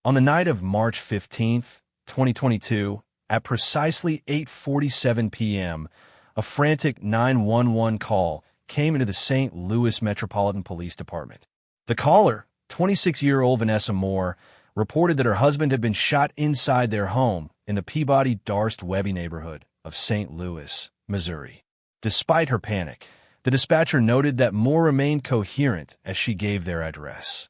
On the night of March 15th, 2022, at precisely 8:47 p.m., a frantic 911 call came into the St. Louis Metropolitan Police Department. The caller, 26-year-old Vanessa Moore, reported that her husband had been shot inside their home in the Peabody-Darst-Webby neighborhood of St. Louis, Missouri. Despite her panic, the dispatcher noted that Moore remained coherent as she gave their address,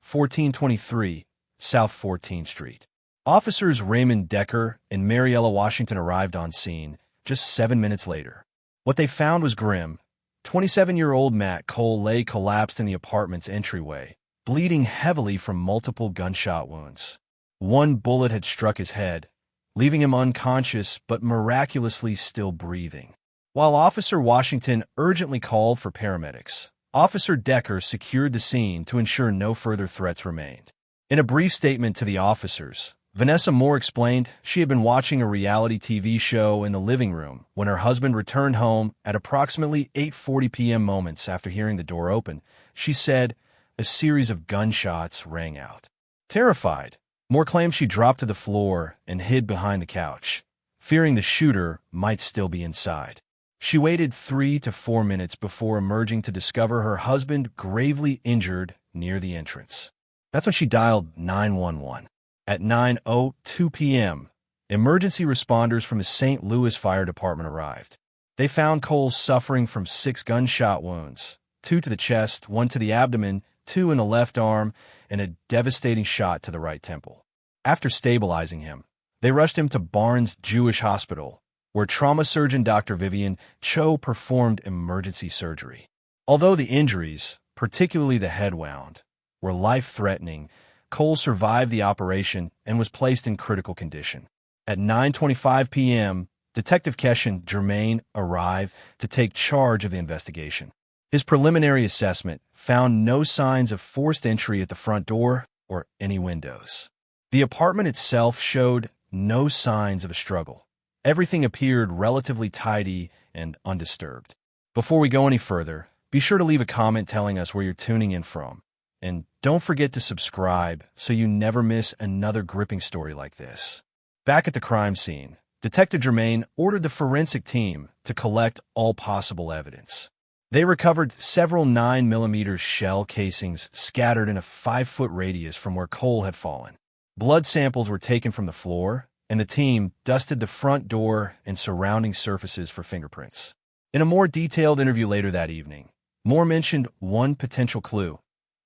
1423 South 14th Street. Officers Raymond Decker and Mariella Washington arrived on scene just 7 minutes later. What they found was grim. 27-year-old Matt Cole lay collapsed in the apartment's entryway, bleeding heavily from multiple gunshot wounds. One bullet had struck his head, leaving him unconscious but miraculously still breathing. While Officer Washington urgently called for paramedics, Officer Decker secured the scene to ensure no further threats remained. In a brief statement to the officers, Vanessa Moore explained she had been watching a reality TV show in the living room when her husband returned home at approximately 8:40 p.m. moments after hearing the door open. She said a series of gunshots rang out. Terrified, Moore claimed she dropped to the floor and hid behind the couch, fearing the shooter might still be inside. She waited 3 to 4 minutes before emerging to discover her husband gravely injured near the entrance. That's when she dialed 911. At 9:02 p.m., emergency responders from the St. Louis Fire Department arrived. They found Cole suffering from 6 gunshot wounds, 2 to the chest, 1 to the abdomen, 2 in the left arm, and a devastating shot to the right temple. After stabilizing him, they rushed him to Barnes Jewish Hospital, where trauma surgeon Dr. Vivian Cho performed emergency surgery. Although the injuries, particularly the head wound, were life-threatening, Cole survived the operation and was placed in critical condition. At 9:25 p.m., Detective Keshen Germain arrived to take charge of the investigation. His preliminary assessment found no signs of forced entry at the front door or any windows. The apartment itself showed no signs of a struggle. Everything appeared relatively tidy and undisturbed. Before we go any further, be sure to leave a comment telling us where you're tuning in from. And don't forget to subscribe so you never miss another gripping story like this. Back at the crime scene, Detective Germain ordered the forensic team to collect all possible evidence. They recovered several 9mm shell casings scattered in a 5-foot radius from where Cole had fallen. Blood samples were taken from the floor, and the team dusted the front door and surrounding surfaces for fingerprints. In a more detailed interview later that evening, Moore mentioned one potential clue.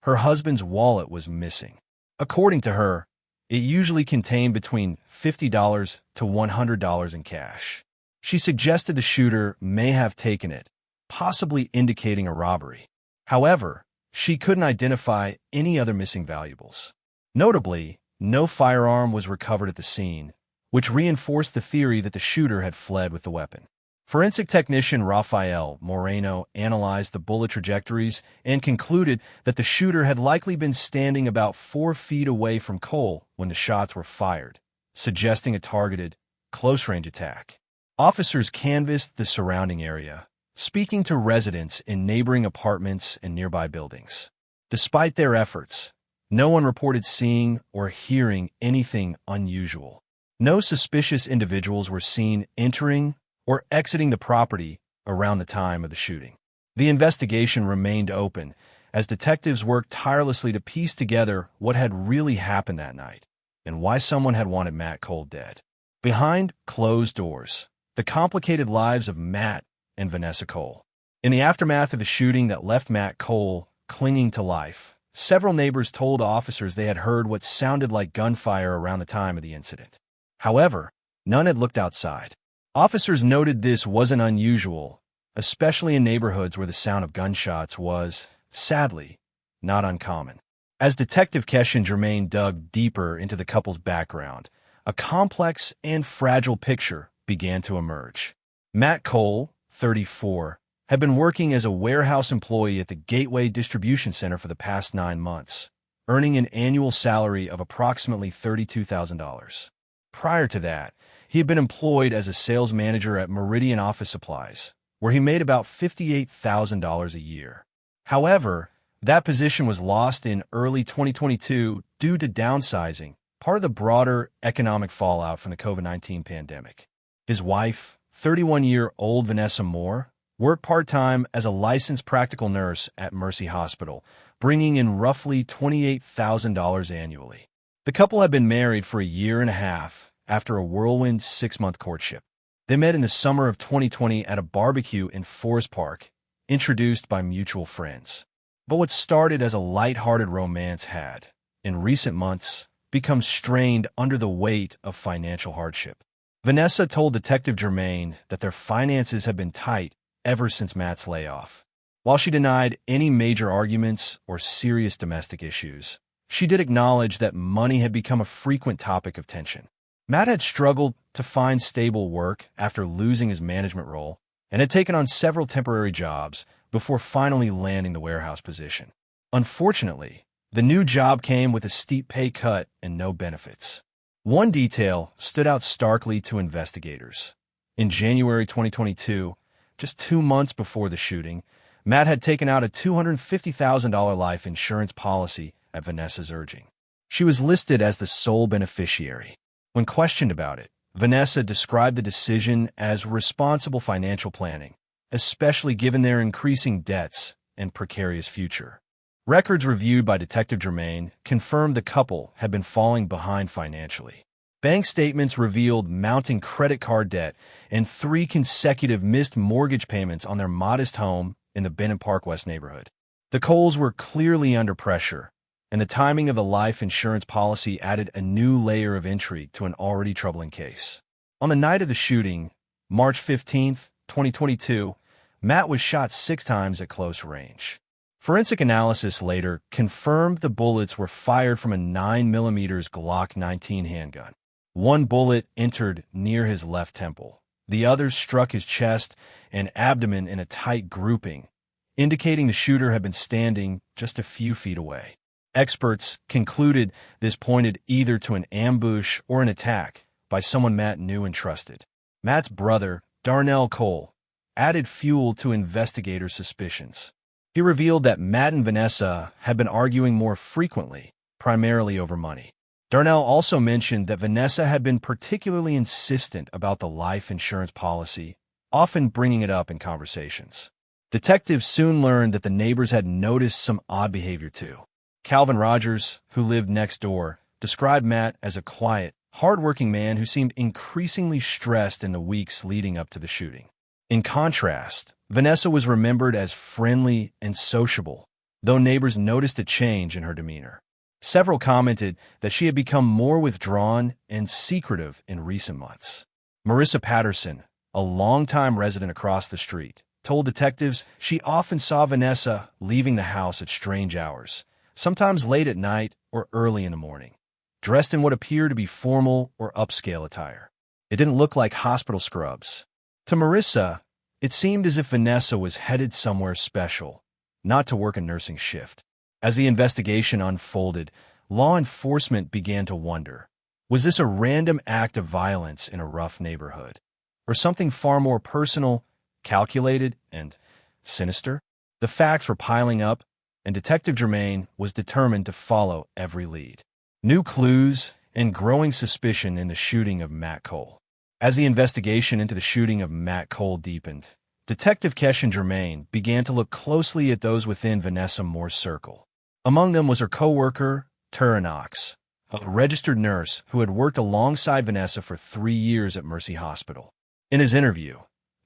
Her husband's wallet was missing. According to her, it usually contained between $50 to $100 in cash. She suggested the shooter may have taken it, possibly indicating a robbery. However, she couldn't identify any other missing valuables. Notably, no firearm was recovered at the scene, which reinforced the theory that the shooter had fled with the weapon. Forensic technician Rafael Moreno analyzed the bullet trajectories and concluded that the shooter had likely been standing about 4 feet away from Cole when the shots were fired, suggesting a targeted, close-range attack. Officers canvassed the surrounding area, speaking to residents in neighboring apartments and nearby buildings. Despite their efforts, no one reported seeing or hearing anything unusual. No suspicious individuals were seen entering or exiting the property around the time of the shooting. The investigation remained open as detectives worked tirelessly to piece together what had really happened that night and why someone had wanted Matt Cole dead. Behind closed doors, the complicated lives of Matt and Vanessa Cole. In the aftermath of the shooting that left Matt Cole clinging to life, several neighbors told officers they had heard what sounded like gunfire around the time of the incident. However, none had looked outside. Officers noted this wasn't unusual, especially in neighborhoods where the sound of gunshots was, sadly, not uncommon. As Detective Keshen Germain dug deeper into the couple's background, a complex and fragile picture began to emerge. Matt Cole, 34, had been working as a warehouse employee at the Gateway Distribution Center for the past 9 months, earning an annual salary of approximately $32,000. Prior to that, he had been employed as a sales manager at Meridian Office Supplies, where he made about $58,000 a year. However, that position was lost in early 2022 due to downsizing, part of the broader economic fallout from the COVID-19 pandemic. His wife, 31-year-old Vanessa Moore, worked part-time as a licensed practical nurse at Mercy Hospital, bringing in roughly $28,000 annually. The couple had been married for a year and a half after a whirlwind 6-month courtship. They met in the summer of 2020 at a barbecue in Forest Park, introduced by mutual friends. But what started as a light-hearted romance had, in recent months, become strained under the weight of financial hardship. Vanessa told Detective Germain that their finances had been tight ever since Matt's layoff. While she denied any major arguments or serious domestic issues, she did acknowledge that money had become a frequent topic of tension. Matt had struggled to find stable work after losing his management role and had taken on several temporary jobs before finally landing the warehouse position. Unfortunately, the new job came with a steep pay cut and no benefits. One detail stood out starkly to investigators. In January 2022, just 2 months before the shooting, Matt had taken out a $250,000 life insurance policy at Vanessa's urging. She was listed as the sole beneficiary. When questioned about it, Vanessa described the decision as responsible financial planning, especially given their increasing debts and precarious future. Records reviewed by Detective Germain confirmed the couple had been falling behind financially. Bank statements revealed mounting credit card debt and 3 consecutive missed mortgage payments on their modest home in the Bennett Park West neighborhood. The Coles were clearly under pressure, and the timing of the life insurance policy added a new layer of intrigue to an already troubling case. On the night of the shooting, March 15, 2022, Matt was shot 6 times at close range. Forensic analysis later confirmed the bullets were fired from a 9mm Glock 19 handgun. One bullet entered near his left temple. The other struck his chest and abdomen in a tight grouping, indicating the shooter had been standing just a few feet away. Experts concluded this pointed either to an ambush or an attack by someone Matt knew and trusted. Matt's brother, Darnell Cole, added fuel to investigators' suspicions. He revealed that Matt and Vanessa had been arguing more frequently, primarily over money. Darnell also mentioned that Vanessa had been particularly insistent about the life insurance policy, often bringing it up in conversations. Detectives soon learned that the neighbors had noticed some odd behavior too. Calvin Rogers, who lived next door, described Matt as a quiet, hard-working man who seemed increasingly stressed in the weeks leading up to the shooting. In contrast, Vanessa was remembered as friendly and sociable, though neighbors noticed a change in her demeanor. Several commented that she had become more withdrawn and secretive in recent months. Marissa Patterson, a longtime resident across the street, told detectives she often saw Vanessa leaving the house at strange hours, sometimes late at night or early in the morning, dressed in what appeared to be formal or upscale attire. It didn't look like hospital scrubs. To Marissa, it seemed as if Vanessa was headed somewhere special, not to work a nursing shift. As the investigation unfolded, law enforcement began to wonder, was this a random act of violence in a rough neighborhood, or something far more personal, calculated, and sinister? The facts were piling up, and Detective Germain was determined to follow every lead. New clues and growing suspicion in the shooting of Matt Cole. As the investigation into the shooting of Matt Cole deepened, Detective Keshen Germain began to look closely at those within Vanessa Moore's circle. Among them was her co-worker, Tara Knox, a registered nurse who had worked alongside Vanessa for 3 years at Mercy Hospital. In his interview,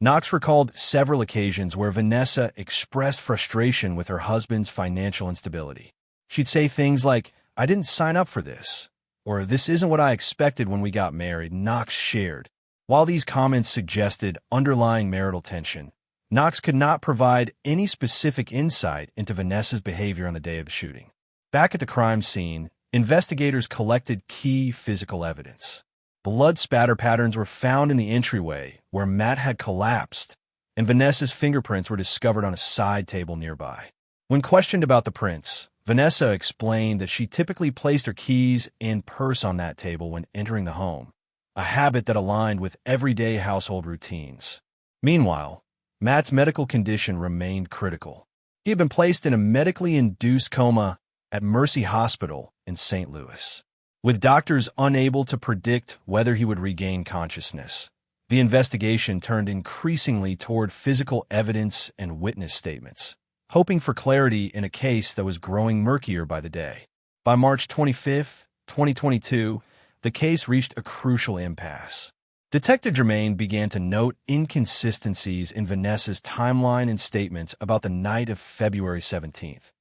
Knox recalled several occasions where Vanessa expressed frustration with her husband's financial instability. She'd say things like, "I didn't sign up for this," or "This isn't what I expected when we got married," Knox shared. While these comments suggested underlying marital tension, Knox could not provide any specific insight into Vanessa's behavior on the day of the shooting. Back at the crime scene, investigators collected key physical evidence. Blood spatter patterns were found in the entryway where Matt had collapsed, and Vanessa's fingerprints were discovered on a side table nearby. When questioned about the prints, Vanessa explained that she typically placed her keys and purse on that table when entering the home, a habit that aligned with everyday household routines. Meanwhile, Matt's medical condition remained critical. He had been placed in a medically induced coma at Mercy Hospital in St. Louis. with doctors unable to predict whether he would regain consciousness. The investigation turned increasingly toward physical evidence and witness statements, hoping for clarity in a case that was growing murkier by the day. By March 25, 2022, the case reached a crucial impasse. Detective Germain began to note inconsistencies in Vanessa's timeline and statements about the night of February 17th.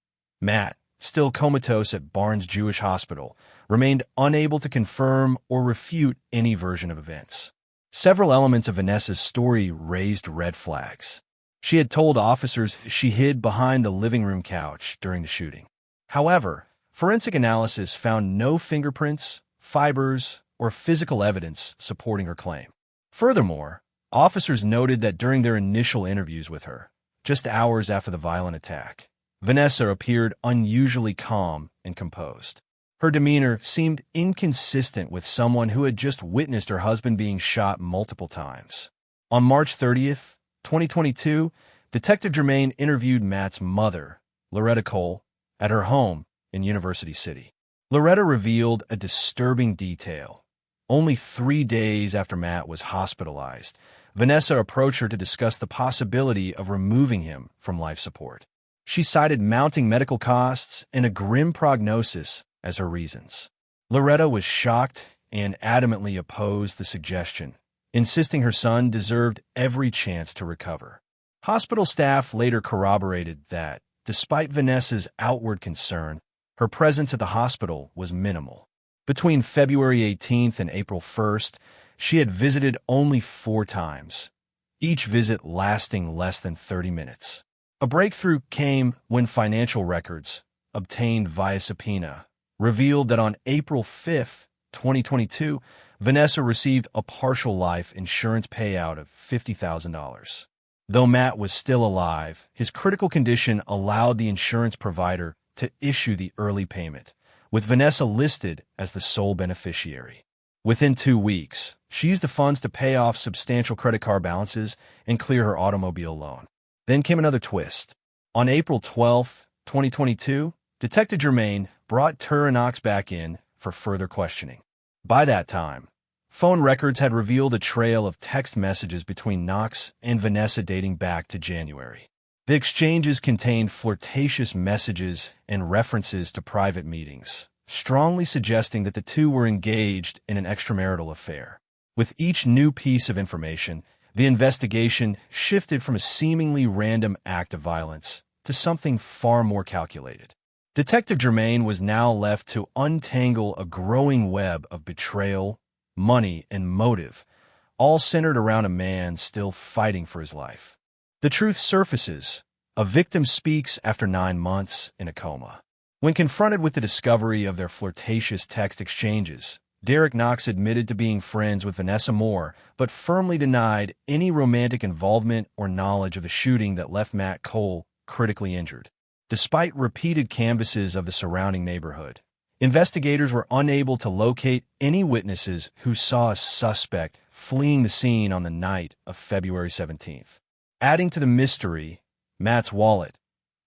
Matt, still comatose at Barnes Jewish Hospital, remained unable to confirm or refute any version of events. Several elements of Vanessa's story raised red flags. She had told officers she hid behind the living room couch during the shooting. However, forensic analysis found no fingerprints, fibers, or physical evidence supporting her claim. Furthermore, officers noted that during their initial interviews with her, just hours after the violent attack, Vanessa appeared unusually calm and composed. Her demeanor seemed inconsistent with someone who had just witnessed her husband being shot multiple times. On March 30th, 2022, Detective Germain interviewed Matt's mother, Loretta Cole, at her home in University City. Loretta revealed a disturbing detail. Only 3 days after Matt was hospitalized, Vanessa approached her to discuss the possibility of removing him from life support. She cited mounting medical costs and a grim prognosis as her reasons. Loretta was shocked and adamantly opposed the suggestion, insisting her son deserved every chance to recover. Hospital staff later corroborated that, despite Vanessa's outward concern, her presence at the hospital was minimal. Between February 18th and April 1st, she had visited only 4 times, each visit lasting less than 30 minutes. A breakthrough came when financial records, obtained via subpoena, revealed that on April 5, 2022, Vanessa received a partial life insurance payout of $50,000. Though Matt was still alive, his critical condition allowed the insurance provider to issue the early payment, with Vanessa listed as the sole beneficiary. Within 2 weeks, she used the funds to pay off substantial credit card balances and clear her automobile loan. Then came another twist. On April 12, 2022, Detective Germain brought Tur and Knox back in for further questioning. By that time, phone records had revealed a trail of text messages between Knox and Vanessa dating back to January. The exchanges contained flirtatious messages and references to private meetings, strongly suggesting that the two were engaged in an extramarital affair. With each new piece of information, the investigation shifted from a seemingly random act of violence to something far more calculated. Detective Germain was now left to untangle a growing web of betrayal, money, and motive, all centered around a man still fighting for his life. The truth surfaces. A victim speaks after 9 months in a coma. When confronted with the discovery of their flirtatious text exchanges, Derek Knox admitted to being friends with Vanessa Moore, but firmly denied any romantic involvement or knowledge of the shooting that left Matt Cole critically injured. Despite repeated canvasses of the surrounding neighborhood, investigators were unable to locate any witnesses who saw a suspect fleeing the scene on the night of February 17th. Adding to the mystery, Matt's wallet,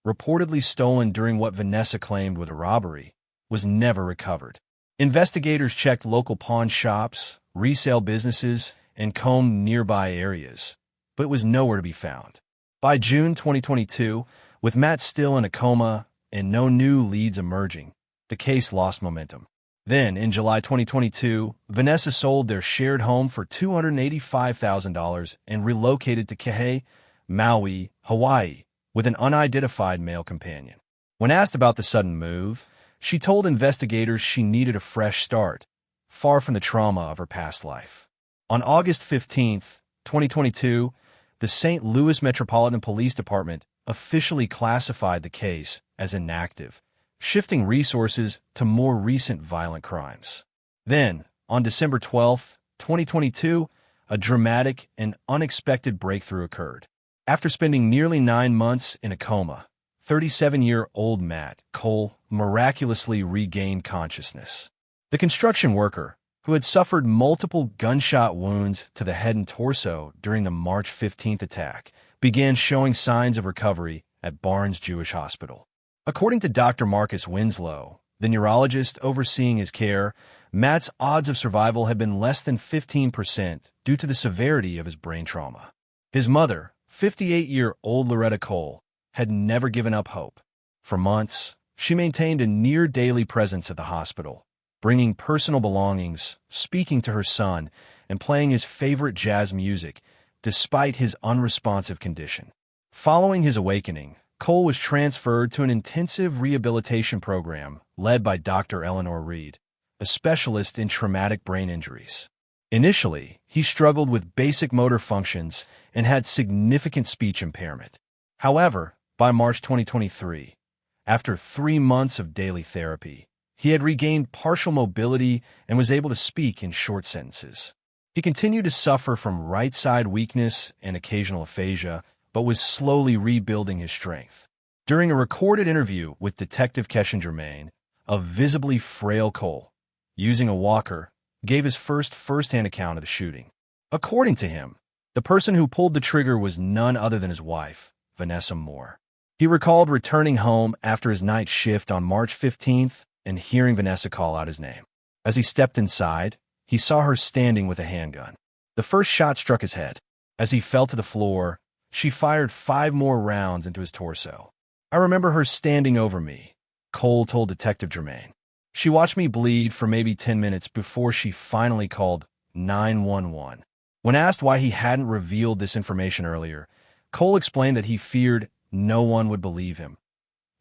reportedly stolen during what Vanessa claimed was a robbery, was never recovered. Investigators checked local pawn shops, resale businesses, and combed nearby areas, but it was nowhere to be found. By June 2022, with Matt still in a coma and no new leads emerging, the case lost momentum. Then, in July 2022, Vanessa sold their shared home for $285,000 and relocated to Kihei, Maui, Hawaii, with an unidentified male companion. When asked about the sudden move, she told investigators she needed a fresh start, far from the trauma of her past life. On August 15, 2022, the St. Louis Metropolitan Police Department officially classified the case as inactive, shifting resources to more recent violent crimes. Then, on December 12, 2022, a dramatic and unexpected breakthrough occurred. After spending nearly 9 months in a coma, 37-year-old Matt Cole miraculously regained consciousness. The construction worker, who had suffered multiple gunshot wounds to the head and torso during the March 15th attack, began showing signs of recovery at Barnes Jewish Hospital. According to Dr. Marcus Winslow, the neurologist overseeing his care, Matt's odds of survival had been less than 15% due to the severity of his brain trauma. His mother, 58-year-old Loretta Cole, had never given up hope. For months, she maintained a near-daily presence at the hospital, bringing personal belongings, speaking to her son, and playing his favorite jazz music, despite his unresponsive condition. Following his awakening, Cole was transferred to an intensive rehabilitation program led by Dr. Eleanor Reed, a specialist in traumatic brain injuries. Initially, he struggled with basic motor functions and had significant speech impairment. However, by March 2023, after 3 months of daily therapy, he had regained partial mobility and was able to speak in short sentences. He continued to suffer from right-side weakness and occasional aphasia, but was slowly rebuilding his strength. During a recorded interview with Detective Keshen Germain, a visibly frail Cole, using a walker, gave his first-hand account of the shooting. According to him, the person who pulled the trigger was none other than his wife, Vanessa Moore. He recalled returning home after his night shift on March 15th and hearing Vanessa call out his name. As he stepped inside, he saw her standing with a handgun. The first shot struck his head. As he fell to the floor, she fired 5 more rounds into his torso. "I remember her standing over me," Cole told Detective Germain. "She watched me bleed for maybe 10 minutes before she finally called 911. When asked why he hadn't revealed this information earlier, Cole explained that he feared no one would believe him,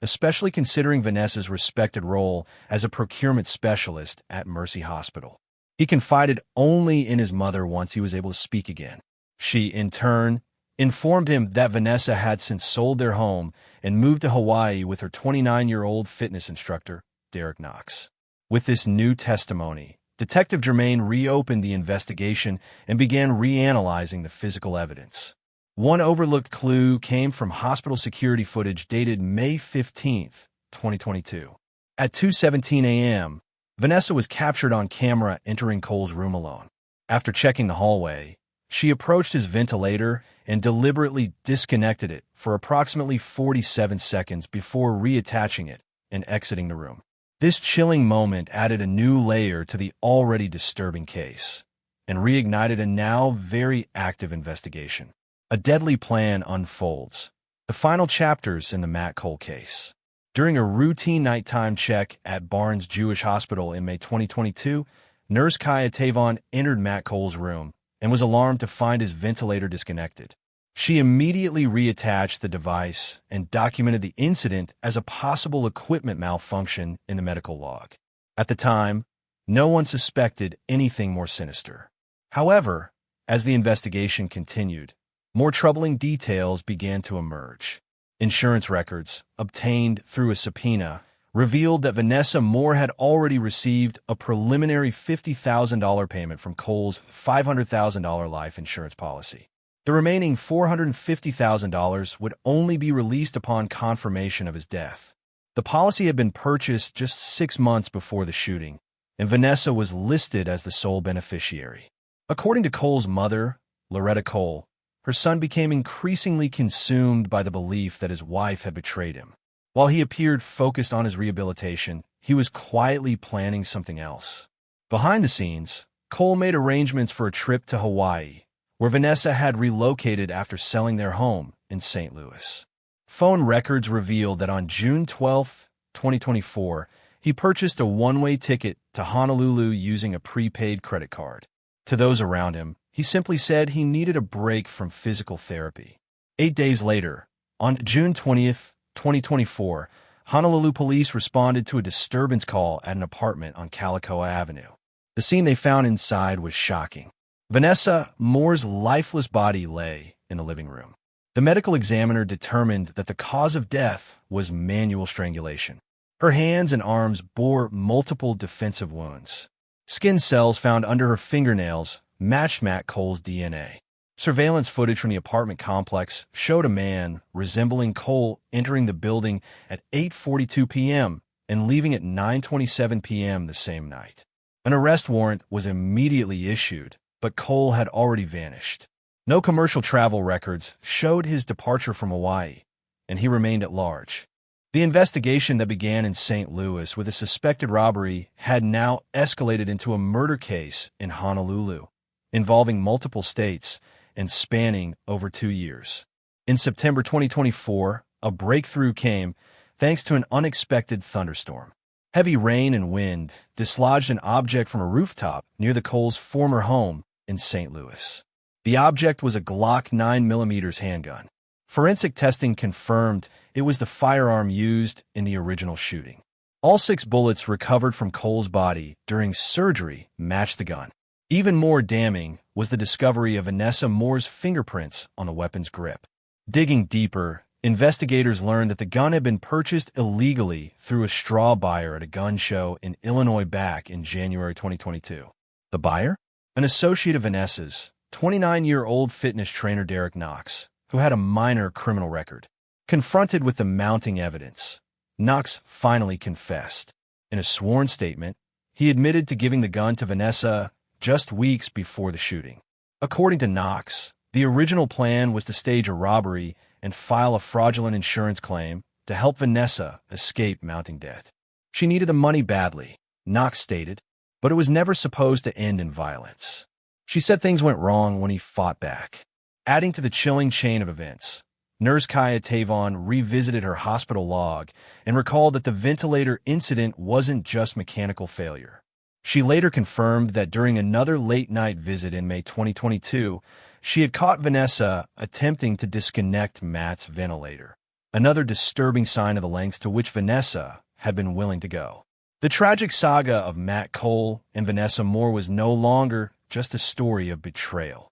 especially considering Vanessa's respected role as a procurement specialist at Mercy Hospital. He confided only in his mother once he was able to speak again. She, in turn, informed him that Vanessa had since sold their home and moved to Hawaii with her 29-year-old fitness instructor, Derek Knox. With this new testimony, Detective Germain reopened the investigation and began reanalyzing the physical evidence. One overlooked clue came from hospital security footage dated May 15, 2022. At 2:17 a.m., Vanessa was captured on camera entering Cole's room alone. After checking the hallway, she approached his ventilator and deliberately disconnected it for approximately 47 seconds before reattaching it and exiting the room. This chilling moment added a new layer to the already disturbing case and reignited a now very active investigation. A deadly plan unfolds. The final chapters in the Matt Cole case. During a routine nighttime check at Barnes Jewish Hospital in May 2022, Nurse Kaya Tavon entered Matt Cole's room and was alarmed to find his ventilator disconnected. She immediately reattached the device and documented the incident as a possible equipment malfunction in the medical log. At the time, no one suspected anything more sinister. However, as the investigation continued, more troubling details began to emerge. Insurance records, obtained through a subpoena, revealed that Vanessa Moore had already received a preliminary $50,000 payment from Cole's $500,000 life insurance policy. The remaining $450,000 would only be released upon confirmation of his death. The policy had been purchased just 6 months before the shooting, and Vanessa was listed as the sole beneficiary. According to Cole's mother, Loretta Cole, her son became increasingly consumed by the belief that his wife had betrayed him. While he appeared focused on his rehabilitation, he was quietly planning something else. Behind the scenes, Cole made arrangements for a trip to Hawaii, where Vanessa had relocated after selling their home in St. Louis. Phone records revealed that on June 12, 2024, he purchased a one-way ticket to Honolulu using a prepaid credit card. To those around him, he simply said he needed a break from physical therapy. 8 days later, on June 20th, 2024, Honolulu police responded to a disturbance call at an apartment on Kalakaua Avenue. The scene they found inside was shocking. Vanessa Moore's lifeless body lay in the living room. The medical examiner determined that the cause of death was manual strangulation. Her hands and arms bore multiple defensive wounds. Skin cells found under her fingernails matched Matt Cole's DNA. Surveillance footage from the apartment complex showed a man resembling Cole entering the building at 8:42 p.m. and leaving at 9:27 p.m. the same night. An arrest warrant was immediately issued, but Cole had already vanished. No commercial travel records showed his departure from Hawaii, and he remained at large. The investigation that began in St. Louis with a suspected robbery had now escalated into a murder case in Honolulu, involving multiple states and spanning over 2 years. In September 2024, a breakthrough came thanks to an unexpected thunderstorm. Heavy rain and wind dislodged an object from a rooftop near the Coles' former home in St. Louis. The object was a Glock 9mm handgun. Forensic testing confirmed it was the firearm used in the original shooting. All 6 bullets recovered from Cole's body during surgery matched the gun. Even more damning was the discovery of Vanessa Moore's fingerprints on the weapon's grip. Digging deeper, investigators learned that the gun had been purchased illegally through a straw buyer at a gun show in Illinois back in January 2022. The buyer? An associate of Vanessa's, 29-year-old fitness trainer Derek Knox, who had a minor criminal record. Confronted with the mounting evidence, Knox finally confessed. In a sworn statement, he admitted to giving the gun to Vanessa just weeks before the shooting. According to Knox, the original plan was to stage a robbery and file a fraudulent insurance claim to help Vanessa escape mounting debt. She needed the money badly, Knox stated, but it was never supposed to end in violence. She said things went wrong when he fought back. Adding to the chilling chain of events, Nurse Kaya Tavon revisited her hospital log and recalled that the ventilator incident wasn't just mechanical failure. She later confirmed that during another late-night visit in May 2022, she had caught Vanessa attempting to disconnect Matt's ventilator, another disturbing sign of the lengths to which Vanessa had been willing to go. The tragic saga of Matt Cole and Vanessa Moore was no longer just a story of betrayal.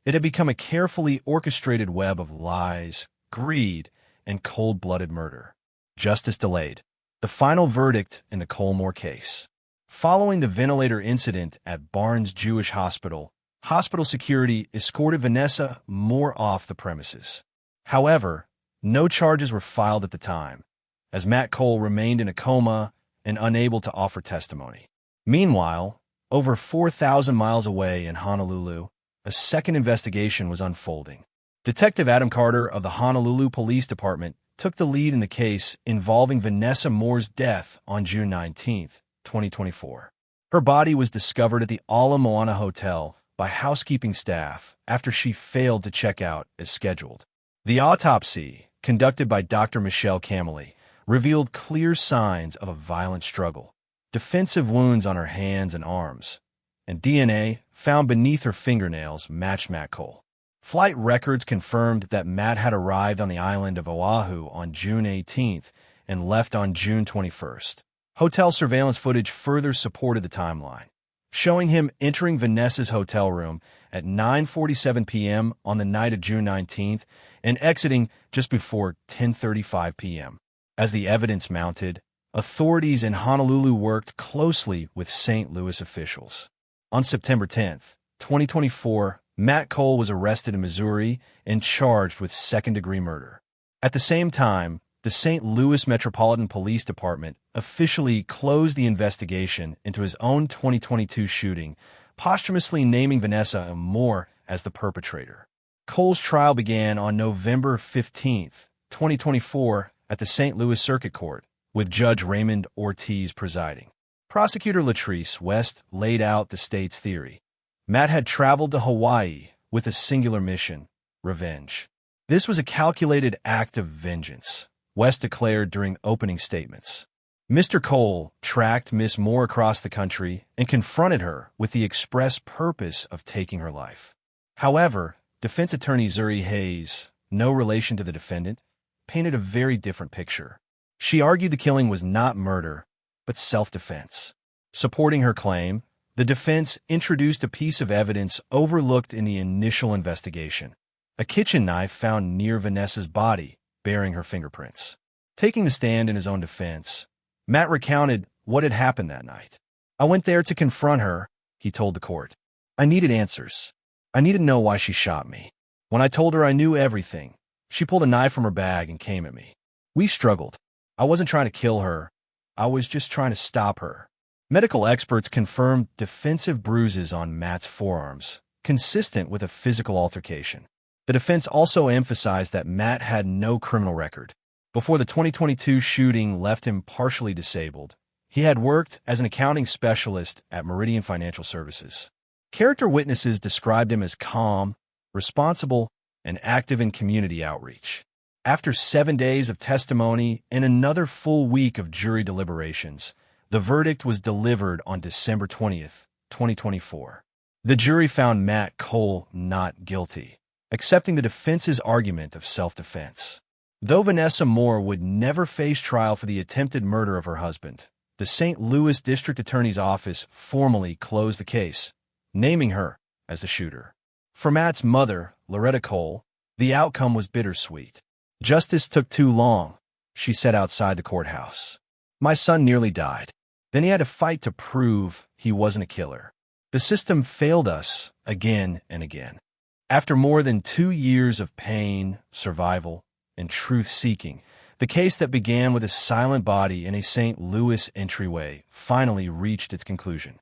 It had become a carefully orchestrated web of lies, greed, and cold-blooded murder. Justice delayed. The final verdict in the Cole Moore case. Following the ventilator incident at Barnes Jewish Hospital, hospital security escorted Vanessa Moore off the premises. However, no charges were filed at the time, as Matt Cole remained in a coma and unable to offer testimony. Meanwhile, over 4,000 miles away in Honolulu, a second investigation was unfolding. Detective Adam Carter of the Honolulu Police Department took the lead in the case involving Vanessa Moore's death on June 19, 2024. Her body was discovered at the Ala Moana Hotel by housekeeping staff after she failed to check out as scheduled. The autopsy, conducted by Dr. Michelle Cameli, revealed clear signs of a violent struggle, defensive wounds on her hands and arms, and DNA found beneath her fingernails matched Matt Cole. Flight records confirmed that Matt had arrived on the island of Oahu on June 18th and left on June 21st. Hotel surveillance footage further supported the timeline, showing him entering Vanessa's hotel room at 9:47 p.m. on the night of June 19th and exiting just before 10:35 p.m. As the evidence mounted, authorities in Honolulu worked closely with St. Louis officials. On September 10, 2024, Matt Cole was arrested in Missouri and charged with second-degree murder. At the same time, the St. Louis Metropolitan Police Department officially closed the investigation into his own 2022 shooting, posthumously naming Vanessa Moore as the perpetrator. Cole's trial began on November 15, 2024, at the St. Louis Circuit Court, with Judge Raymond Ortiz presiding. Prosecutor Latrice West laid out the state's theory. Matt had traveled to Hawaii with a singular mission: revenge. This was a calculated act of vengeance, West declared during opening statements. Mr. Cole tracked Miss Moore across the country and confronted her with the express purpose of taking her life. However, defense attorney Zuri Hayes, no relation to the defendant, painted a very different picture. She argued the killing was not murder, but self-defense. Supporting her claim, the defense introduced a piece of evidence overlooked in the initial investigation: a kitchen knife found near Vanessa's body, bearing her fingerprints. Taking the stand in his own defense, Matt recounted what had happened that night. "I went there to confront her," he told the court. "I needed answers. I needed to know why she shot me. When I told her I knew everything, she pulled a knife from her bag and came at me. We struggled. I wasn't trying to kill her. I was just trying to stop her." Medical experts confirmed defensive bruises on Matt's forearms, consistent with a physical altercation. The defense also emphasized that Matt had no criminal record. Before the 2022 shooting left him partially disabled, he had worked as an accounting specialist at Meridian Financial Services. Character witnesses described him as calm, responsible, and active in community outreach. After 7 days of testimony and another full week of jury deliberations, the verdict was delivered on December 20th, 2024. The jury found Matt Cole not guilty, accepting the defense's argument of self-defense. Though Vanessa Moore would never face trial for the attempted murder of her husband, the St. Louis District Attorney's Office formally closed the case, naming her as the shooter. For Matt's mother, Loretta Cole, the outcome was bittersweet. "Justice took too long," she said outside the courthouse. "My son nearly died. Then he had to fight to prove he wasn't a killer. The system failed us again and again." After more than 2 years of pain, survival, and truth-seeking, the case that began with a silent body in a St. Louis entryway finally reached its conclusion.